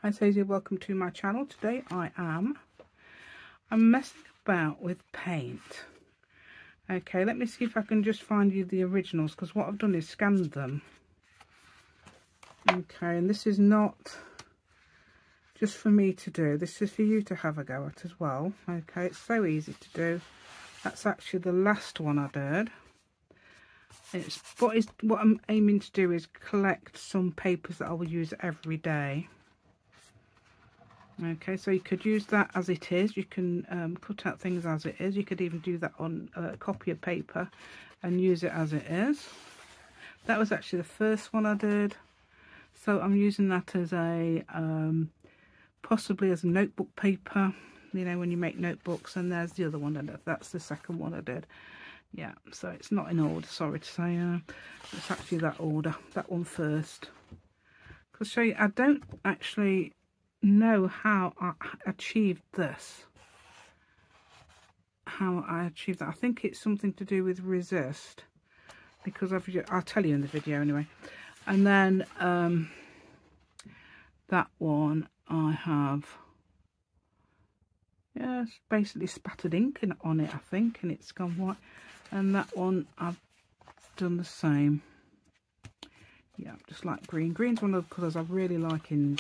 Hi Stacey, welcome to my channel. Today I'm messing about with paint. Okay, let me see if I can just find you the originals, because what I've done is scanned them. Okay, and this is not just for me to do, this is for you to have a go at as well. Okay, it's so easy to do. That's actually the last one I did. What I'm aiming to do is collect some papers that I will use every day. Okay, so you could use that as it is. You can cut out things as it is. You could even do that on a copy of paper and use it as it is. That was actually the first one I did. So I'm using that as a, possibly as a notebook paper, you know, when you make notebooks. And there's the other one, and that's the second one I did. Yeah, so it's not in order, sorry to say. It's actually that order, that one first. Because show you, I don't actually know how I achieved this. How I achieved that. I think it's something to do with resist, because I'll tell you in the video anyway. And then that one I have, yeah, it's basically spattered ink on it, I think, and it's gone white. And that one I've done the same. Yeah, just like green. Green's one of the colours I really like in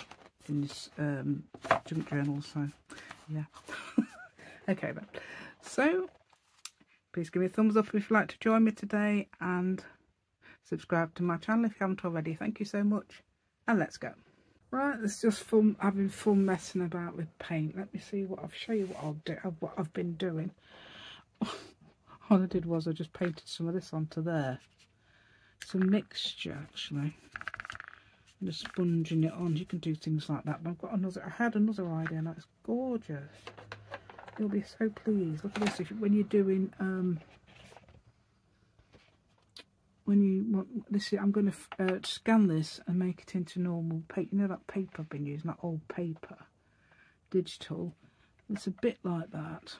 this junk journal, so yeah. Okay then, so please give me a thumbs up if you'd like to join me today, and subscribe to my channel if you haven't already. Thank you so much, and let's go. Right, it's just fun, having fun messing about with paint. Let me see what I'll show you what I've been doing. All I did was I just painted some of this onto there. It's a mixture actually. And just sponging it on. You can do things like that. But I've got another. I had another idea, and that's gorgeous. You'll be so pleased. Look at this. When you're doing when you want this, I'm going to scan this and make it into normal paper. You know that paper I've been using, that old paper, digital. It's a bit like that,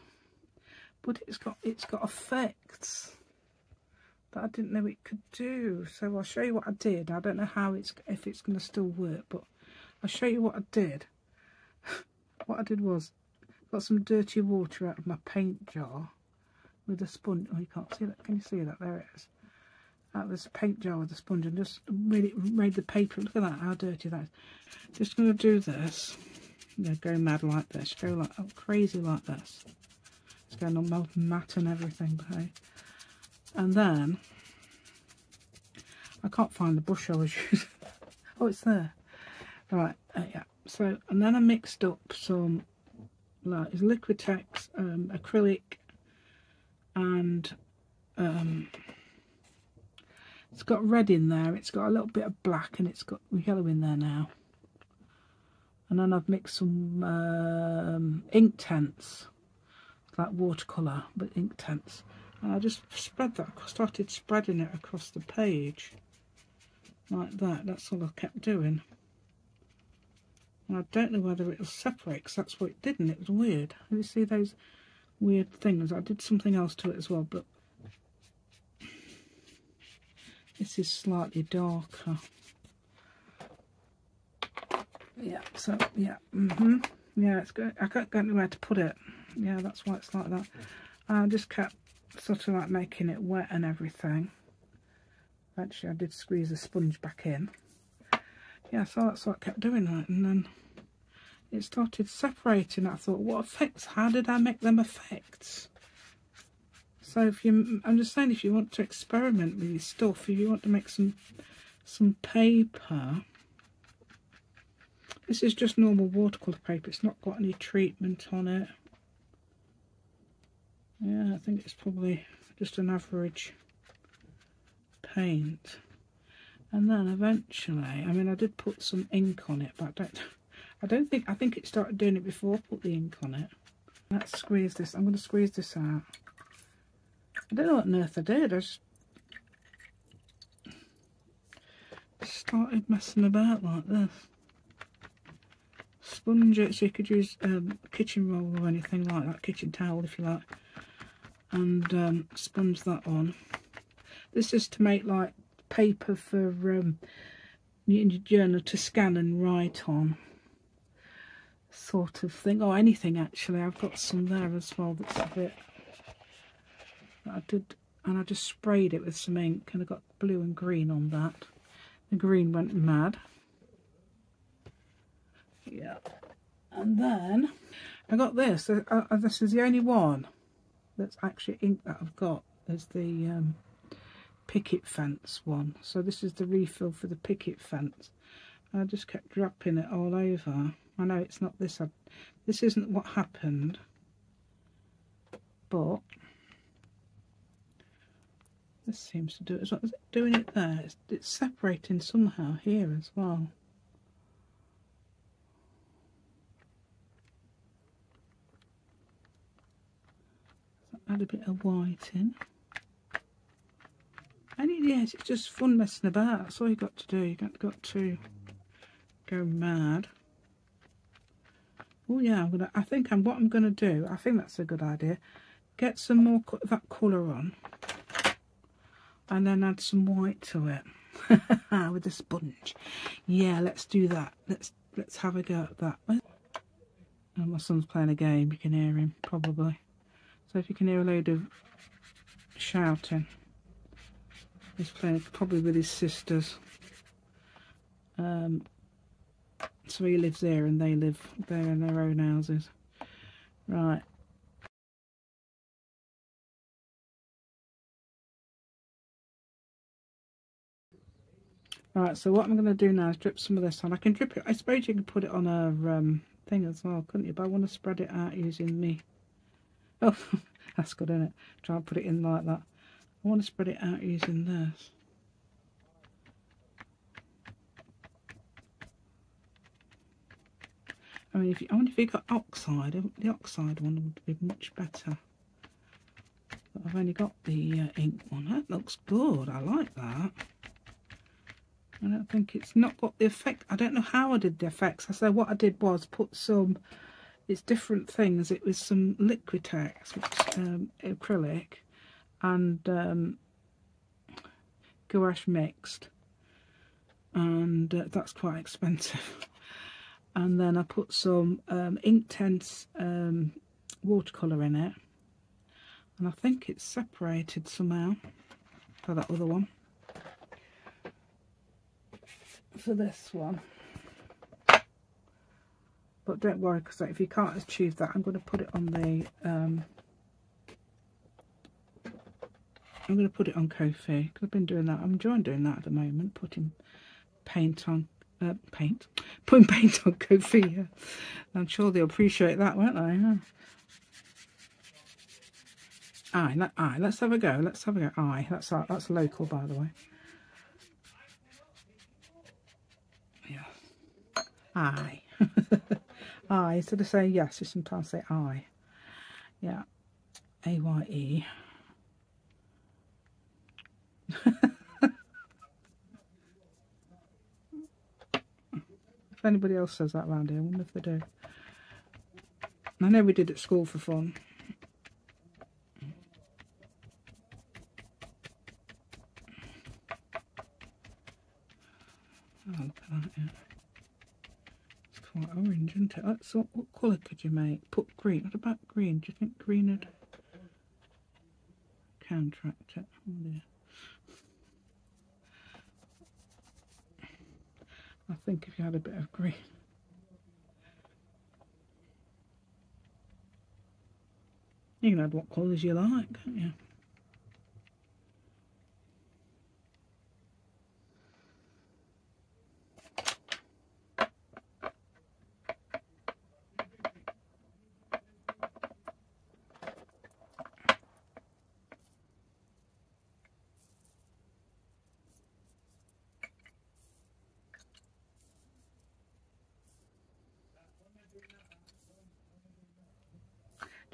but it's got effects that I didn't know it could do. So I'll show you what I did. I don't know if it's going to still work, but I'll show you what I did. What I did was got some dirty water out of my paint jar with a sponge. Oh, you can't see that. Can you see that? There it is. That was a paint jar with a sponge, and just really made the paper. Look at that, how dirty that is. Just going to do this. You know, go mad like this. Go like crazy like this. It's going on melt matte and everything, but hey. And then I can't find the brush I was using. Oh, it's there. Right, yeah. So, and then I mixed up some like Liquitex, acrylic, and it's got red in there. It's got a little bit of black, and it's got yellow in there now. And then I've mixed some ink tints, like watercolour, but ink tints. And I just started spreading it across the page like that. That's all I kept doing. And I don't know whether it'll separate, because that's what it didn't. It was weird. You see those weird things? I did something else to it as well, but this is slightly darker. Yeah, so yeah, yeah, it's good. I can't get anywhere to put it. Yeah, that's why it's like that. I just kept sort of like making it wet and everything. Actually, I did squeeze the sponge back in. Yeah, so that's what I kept doing that, and then it started separating. I thought, what effects? How did I make them effects? So I'm just saying, if you want to experiment with your stuff, if you want to make some paper, this is just normal watercolour paper. It's not got any treatment on it. Yeah, I think it's probably just an average paint. And then eventually, I mean, I did put some ink on it, but I think it started doing it before I put the ink on it. Let's squeeze this. I'm going to squeeze this out. I don't know what on earth I did. I just started messing about like this. Sponge it, so you could use a kitchen roll or anything like that, kitchen towel if you like, and sponge that on. This is to make like paper for in your journal to scan and write on. sort of thing, or anything actually. I've got some there as well that's a bit that I did, and I just sprayed it with some ink and I got blue and green on that. The green went mad. Yeah. And then I got this. This is the only one that's actually ink that I've got, is the picket fence one. So this is the refill for the picket fence. I just kept dropping it all over. I know it's not this. This isn't what happened, but this seems to do it as well. Is it doing it there? It's separating somehow here as well. Add a bit of white in. And yes, it's just fun messing about. That's all you got to do. You got to go mad. Oh yeah, I think what I'm gonna do. I think that's a good idea. Get some more that colour on, and then add some white to it with a sponge. Yeah, let's do that. Let's have a go at that. Oh, my son's playing a game. You can hear him probably. So if you can hear a load of shouting, he's playing probably with his sisters. So he lives there and they live there in their own houses. Right. Right, so what I'm going to do now is drip some of this on. I can drip it, I suppose you can put it on a thing as well, couldn't you? But I want to spread it out using me. Oh, that's good, isn't it? Try and put it in like that. I want to spread it out using this. I mean, I wonder if you got oxide. The oxide one would be much better. But I've only got the ink one. That looks good. I like that. I don't think it's not got the effect. I don't know how I did the effects. I said what I did was put some. It's different things. It was some Liquitex, which acrylic, and gouache mixed, and that's quite expensive. And then I put some Inktense watercolour in it, and I think it's separated somehow for that other one. For this one. But don't worry, because if you can't achieve that, I'm going to put it on the I'm going to put it on Ko-fi, because I've been doing that. I'm enjoying doing that at the moment, putting paint on putting paint on Ko-fi. Yeah. I'm sure they'll appreciate that, won't they? Yeah. Aye, let's have a go. Let's have a go. Aye, that's local, by the way. Yeah. Aye. I, instead of saying yes, you sometimes say I. Yeah. A-Y-E. If anybody else says that around here, I wonder if they do. I know we did at school for fun. Oh, look at that, yeah. Quite orange, isn't it? So what colour could you make? Put green. What about green? Do you think green would counteract it? Oh dear. I think if you had a bit of green. You can add what colours you like, can't you?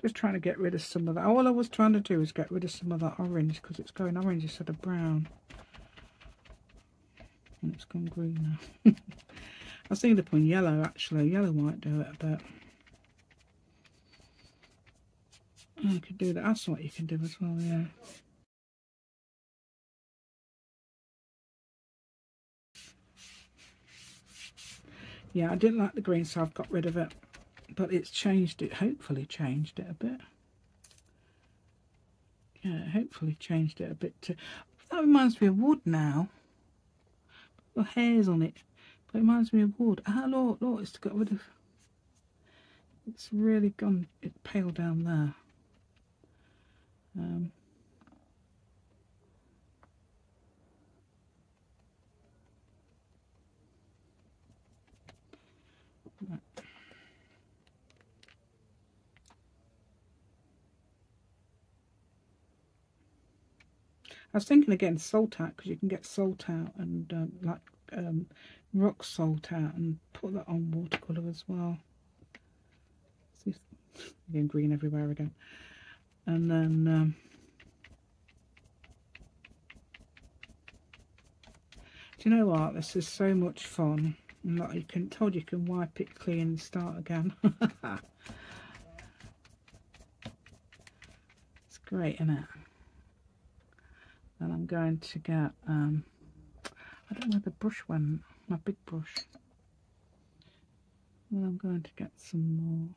Just trying to get rid of some of that. All I was trying to do is get rid of some of that orange, because it's going orange instead of brown. And it's gone green now. I was thinking of putting yellow, actually. Yellow might do it a bit. Oh, you could do that. That's what you can do as well, yeah. Yeah, I didn't like the green, so I've got rid of it. but it's changed it, hopefully changed it a bit. Yeah, hopefully changed it a bit too. That reminds me of wood now. Got hairs on it, but it reminds me of wood. Ah, look, it's got rid of. It's really gone. It's pale down there. Right. I was thinking of getting salt out, because you can get salt out and rock salt out and put that on watercolour as well. See, getting green everywhere again. And then do you know what? This is so much fun. And like you can wipe it clean and start again. It's great, isn't it? And I'm going to get I don't know where the brush went, my big brush. Well, I'm going to get some more.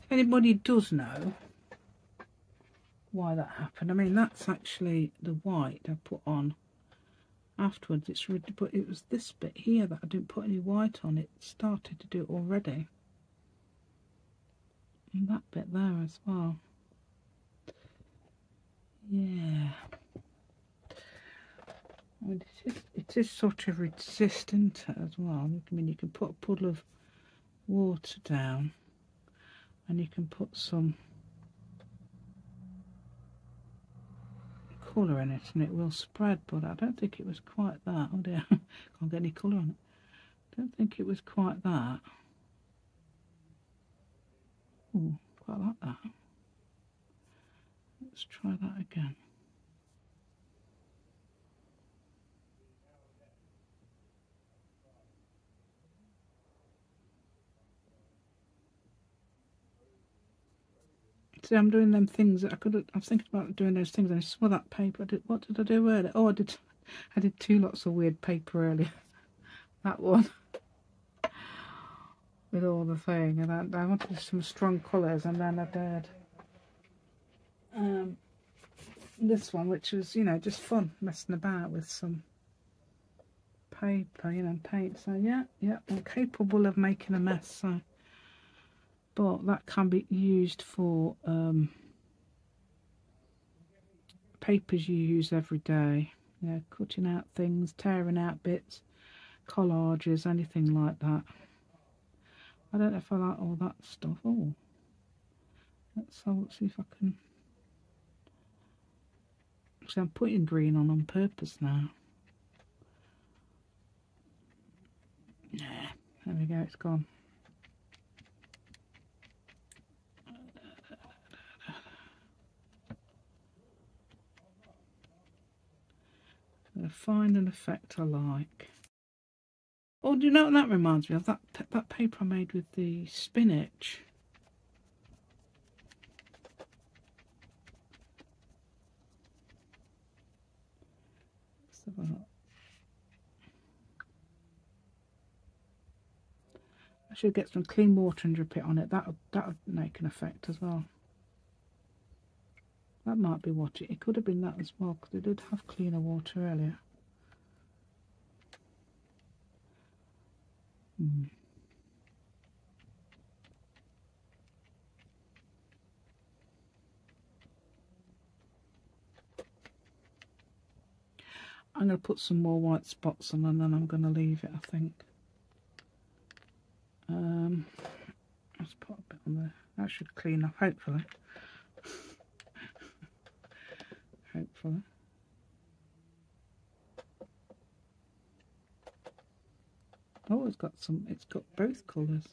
If anybody does know why that happened, I mean, that's actually the white I put on afterwards. It's really, but it was this bit here that I didn't put any white on. It started to do it already, and that bit there as well. Yeah, I mean, it is sort of resistant as well. I mean, you can put a puddle of water down and you can put some colour in it and it will spread, but I don't think it was quite that. Oh dear, can't get any colour on it. Don't think it was quite that. Oh, quite like that. Let's try that again. See, I'm doing them things that I was thinking about doing those things, and I saw that paper. What did I do earlier? Oh, I did 2 lots of weird paper earlier. That one with all the thing, and I wanted some strong colours, and then I did this one, which was, you know, just fun, messing about with some paper, you know, paint. So yeah, I'm capable of making a mess. So, but that can be used for papers you use every day. Yeah, cutting out things, tearing out bits, collages, anything like that. I don't know if I like all that stuff. Oh, let's see if I can. See, I'm putting green on purpose now. Yeah, there we go, it's gone. Find an effect I like. Oh, do you know what that reminds me of? That paper I made with the spinach. Let's have a look. I should get some clean water and drip it on it. That would make an effect as well. That might be what it could have been, that as well, because it did have cleaner water earlier. I'm going to put some more white spots on, and then I'm going to leave it, I think. Let's put a bit on there. That should clean up, hopefully. Hopefully. Oh, it's got both colours.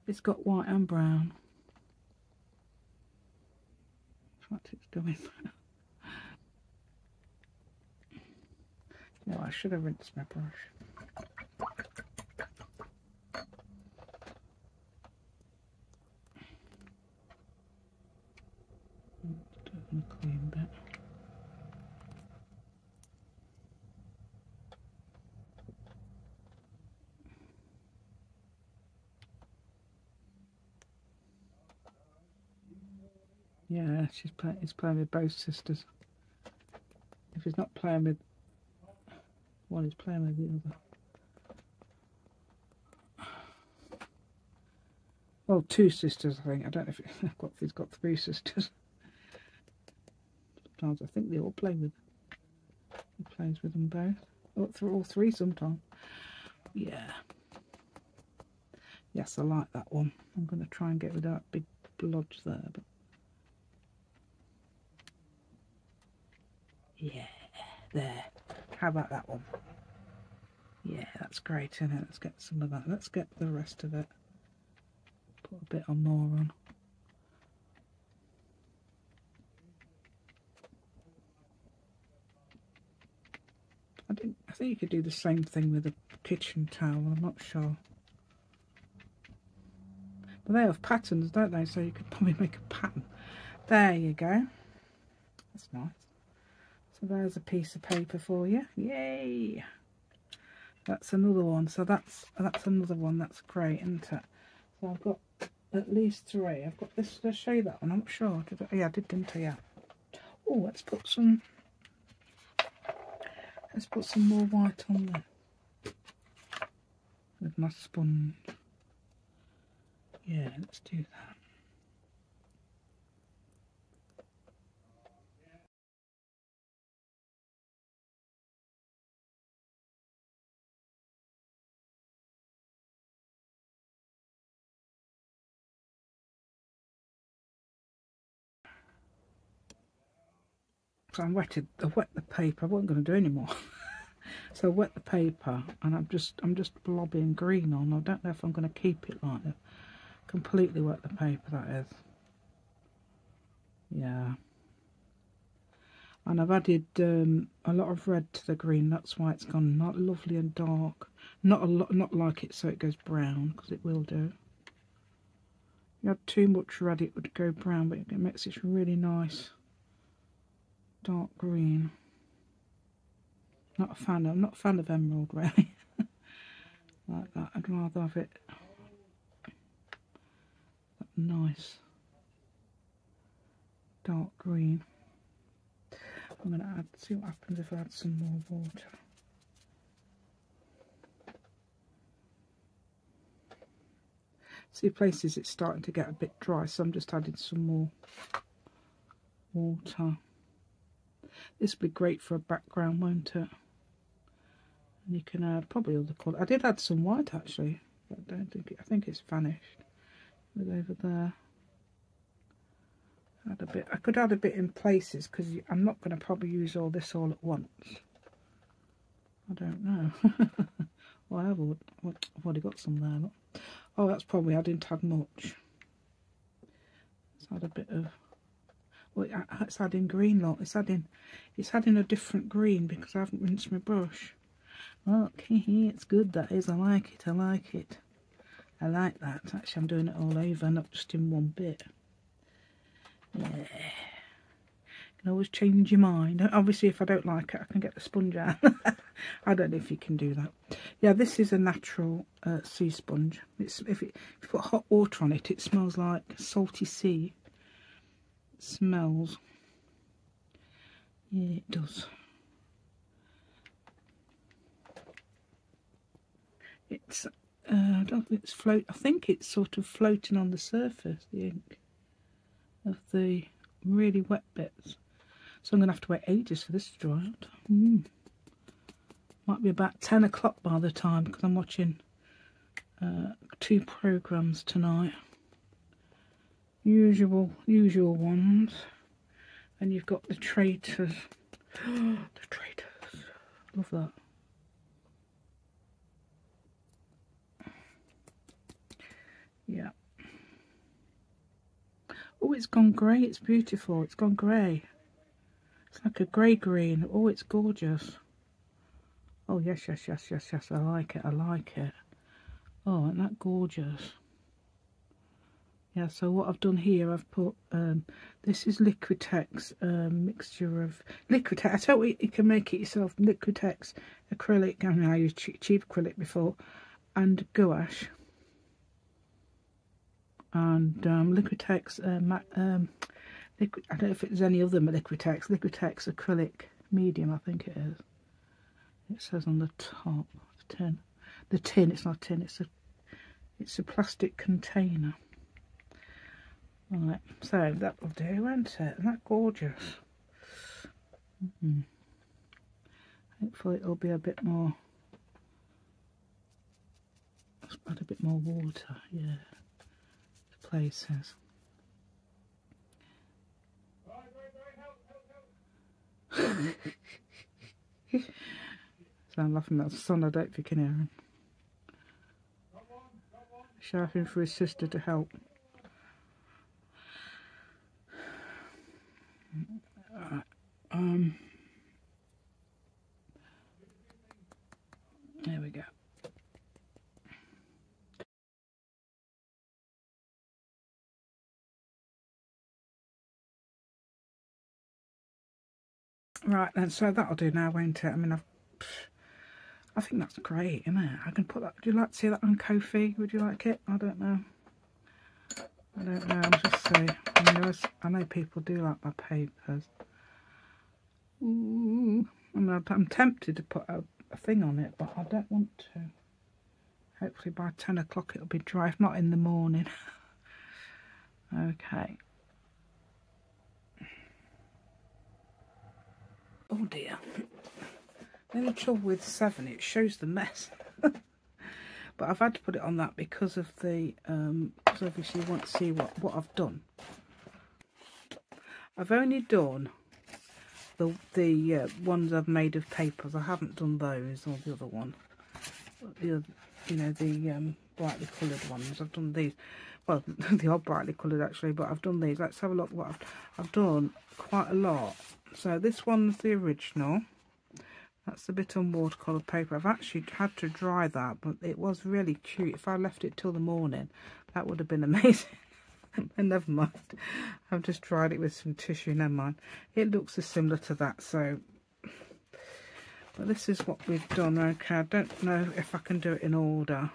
It's got white and brown. In fact, it's going. No, I should have rinsed my brush. Yeah, he's playing with both sisters. If he's not playing with one, he's playing with the other. Well, two sisters, I think. I don't know if he's got three sisters. Sometimes I think they all play with. He plays with them both. Or all three sometimes. Yeah. Yes, I like that one. I'm going to try and get rid of that big blodge there. But yeah, there. How about that one? Yeah, that's great, isn't it? Let's get some of that. Let's get the rest of it. Put a bit more on. I think you could do the same thing with a kitchen towel. I'm not sure. But they have patterns, don't they? So you could probably make a pattern. There you go. That's nice. So there's a piece of paper for you. Yay! That's another one. So that's another one. That's great, isn't it? So I've got at least three. I've got this. Did I show you that one? I'm not sure. Yeah, I did, didn't I? Yeah. Oh, let's put some more white on there with my sponge. Yeah, let's do that. So I wet the paper. I wasn't going to do any more. So I wet the paper, and I'm just blobbing green on. I don't know if I'm going to keep it like that. Completely wet the paper, that is. Yeah. And I've added a lot of red to the green. That's why it's gone not lovely and dark. Not like it so it goes brown, because it will do. If you had too much red, it would go brown, but it makes this really nice dark green. I'm not a fan of emerald, really. Like that. I'd rather have it that nice dark green. I'm going to see what happens if I add some more water. See, places it's starting to get a bit dry, so I'm just adding some more water. This will be great for a background, won't it? And you can add probably other colour. I did add some white actually, but I think it's vanished. Look over there. Add a bit. I could add a bit in places because I'm not going to probably use all this all at once. I don't know. Well, I've already got some there. Look. Oh, that's probably I didn't add much. Let's add a bit of. Well, it's adding green, look. It's adding a different green because I haven't rinsed my brush. Look, it's good. That is. I like it. I like it. I like that. Actually, I'm doing it all over, not just in one bit. Yeah. You can always change your mind. Obviously, if I don't like it, I can get the sponge out. I don't know if you can do that. Yeah, this is a natural sea sponge. If you put hot water on it, it smells like salty sea. It smells. Yeah, it does. It's I don't think it's float. I think it's sort of floating on the surface, the ink of the really wet bits. So I'm going to have to wait ages for this to dry out. Might be about 10 o'clock by the time because I'm watching 2 programmes tonight. Usual ones. And you've got the Traitors. The Traitors. Love that. Yeah. Oh, it's gone grey. It's beautiful. It's gone grey. It's like a grey green. Oh, it's gorgeous. Oh, yes. I like it. Oh, isn't that gorgeous? Yeah, so what I've done here, I've put, this is Liquitex, mixture of Liquitex. I tell you, you can make it yourself. Liquitex acrylic. I mean, I used cheap acrylic before, and gouache. And Liquitex liquid, I don't know if it's any other Liquitex. Liquitex acrylic medium, I think it is. It says on the top, the tin. The tin, it's not a tin, it's a plastic container. Right, so that will do, won't it? Isn't that gorgeous? Hopefully it'll be a bit more. Let's add a bit more water, yeah, to places. So I'm laughing at the son, I don't think you can hear him. Shouting for his sister to help. There we go. Right then, so that'll do now, won't it? I mean, I think that's great, isn't it? I can put that. Would you like to see that on Ko-fi? Would you like it? I don't know. I don't know. I'll just say. I know people do like my papers. Ooh. I mean, I'm tempted to put a thing on it, but I don't want to. Hopefully by 10 o'clock it'll be dry, if not in the morning. Okay. Oh dear. The only trouble with 7, it shows the mess. But I've had to put it on that because of the, because obviously you want to see what I've done. I've only done the ones I've made of papers. I haven't done those or the other one. The other, you know, the brightly coloured ones. I've done these. Well, they are brightly coloured actually, but I've done these. Let's have a look what I've done quite a lot. So this one's the original. That's a bit on watercolour paper. I've actually had to dry that, but it was really cute. If I left it till the morning, that would have been amazing. And never mind. I've just dried it with some tissue, never mind. It looks similar to that, so. But this is what we've done. Okay, I don't know if I can do it in order.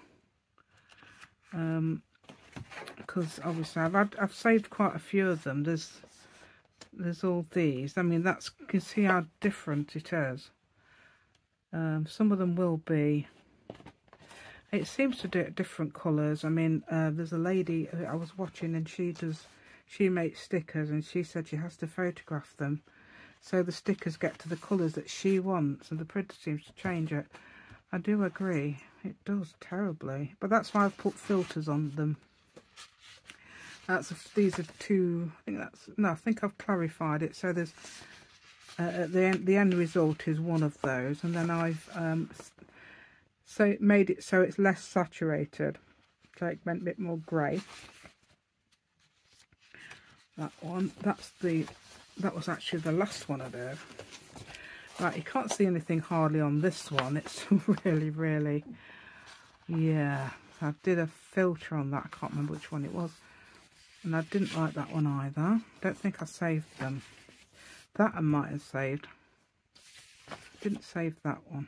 Because obviously I've saved quite a few of them. There's all these. I mean, you can see how different it is. Some of them will be. It seems to do it different colours. I mean, there's a lady I was watching, and she makes stickers, and she said she has to photograph them so the stickers get to the colours that she wants, and the printer seems to change it. I do agree, it does terribly, but that's why I've put filters on them. These are two. I think I've clarified it. So there's the end result is one of those, and then I've made it so it's less saturated, so it went a bit more grey. That one, that was actually the last one I did. Right, you can't see anything hardly on this one. It's really, really, yeah. So I did a filter on that. I can't remember which one it was. And I didn't like that one either. Don't think I saved them. That I might have saved. Didn't save that one.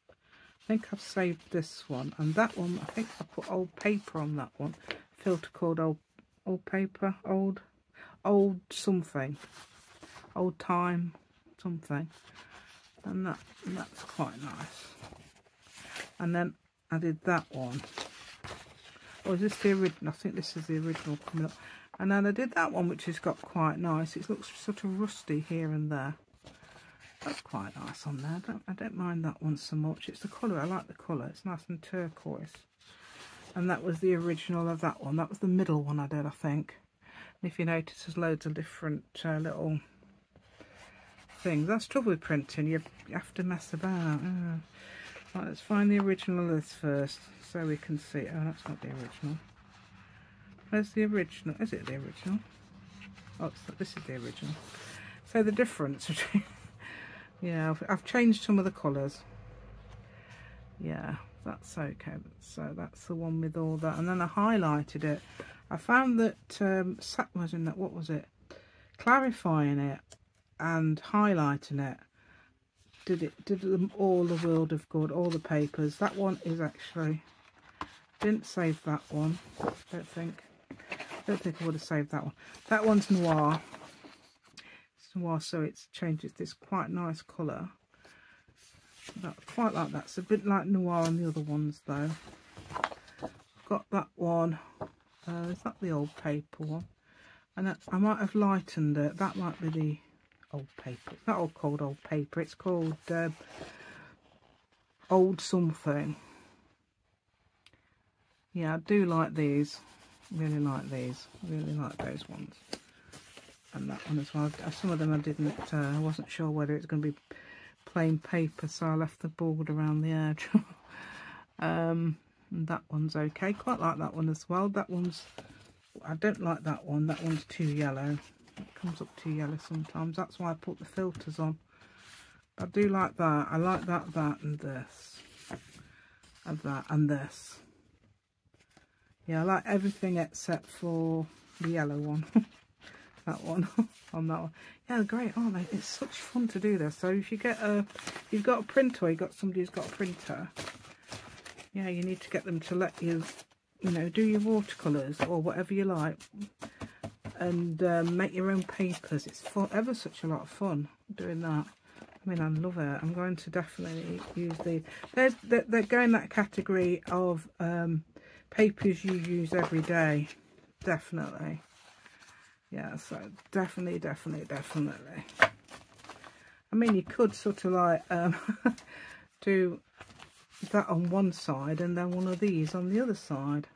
I think I've saved this one. And that one, I think I put old paper on that one. Filter called old paper, old something. Old time something. And that's quite nice. And then I did that one. Or is this the original? I think this is the original coming up. And then I did that one, which has got quite nice. It looks sort of rusty here and there. That's quite nice on there. I don't mind that one so much. It's the colour. I like the colour. It's nice and turquoise. And that was the original of that one. That was the middle one I did, I think. And if you notice, there's loads of different little things. That's trouble with printing. You have to mess about. Right, let's find the original of this first, so we can see. Oh, that's not the original. Where's the original? Is it the original? Oh, this is the original. So the difference between... yeah, I've changed some of the colours. Yeah, that's okay. So that's the one with all that. And then I highlighted it. I found that, what was it? Clarifying it and highlighting it did them all the world of good, all the papers. That one is actually, didn't save that one, don't think I would have saved that one. That one's noir. in a while, so it's changed. It's this quite nice colour. I quite like that. It's a bit like noir on the other ones though. Got that one. Is that the old paper one? And that, I might have lightened it. That might be the old paper. It's not all called old paper. It's called old something. Yeah, I do like these. Really like these. Really like those ones. And that one as well. Some of them I didn't. I wasn't sure whether it's going to be plain paper, so I left the board around the edge. And that one's okay. Quite like that one as well. That one's, I don't like that one. That one's too yellow. It comes up too yellow sometimes. That's why I put the filters on. I do like that. I like that, and this, and that, and this. Yeah, I like everything except for the yellow one. That one on that one. Yeah, they're great, aren't they? It's such fun to do this. So if you get you've got a printer, or you've got somebody who's got a printer, yeah, you need to get them to let you, you know, do your watercolours or whatever you like, and make your own papers. It's ever such a lot of fun doing that. I mean, I love it. I'm going to definitely use the. They're going that category of papers you use every day, definitely. Yeah, so definitely. I mean, you could sort of like do that on one side and then one of these on the other side.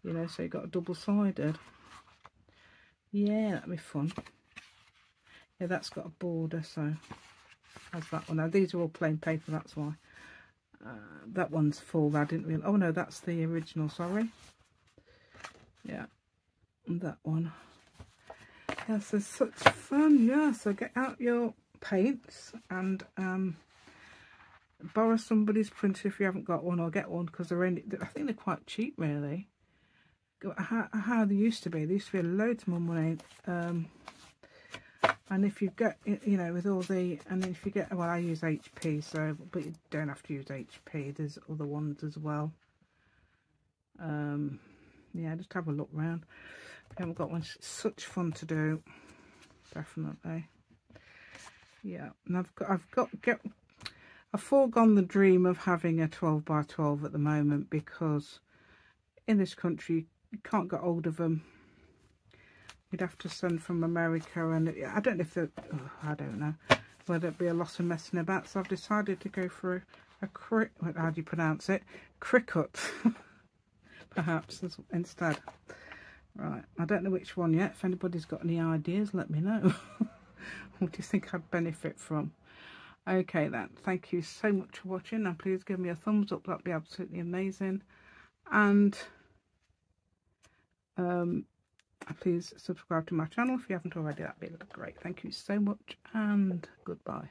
You know, so you got a double-sided. Yeah, that'd be fun. Yeah, that's got a border, so that's that one. Now, these are all plain paper, that's why. That one's full. I didn't really. Oh no, that's the original. Sorry. Yeah. That one. Yes, it's such fun. Yeah, so get out your paints and borrow somebody's printer if you haven't got one, or get one, because they're only, I think they're quite cheap really. How they used to be. They used to be loads more money. And if you get, you know, with all the, and if you get, well, I use HP, so, but you don't have to use HP. There's other ones as well. Yeah, just have a look round. If you haven't got one, it's such fun to do. Definitely. Yeah, and I've foregone the dream of having a 12 by 12 at the moment, because in this country you can't get hold of them. You'd have to send from America, and I don't know if they're, I don't know whether it'd be a lot of messing about, so I've decided to go for a how do you pronounce it? Cricut, perhaps, instead. Right, I don't know which one yet. If anybody's got any ideas, let me know. What do you think I'd benefit from? Okay then, thank you so much for watching, and please give me a thumbs up. That'd be absolutely amazing. And please subscribe to my channel if you haven't already. That'd be great. Thank you so much, and goodbye.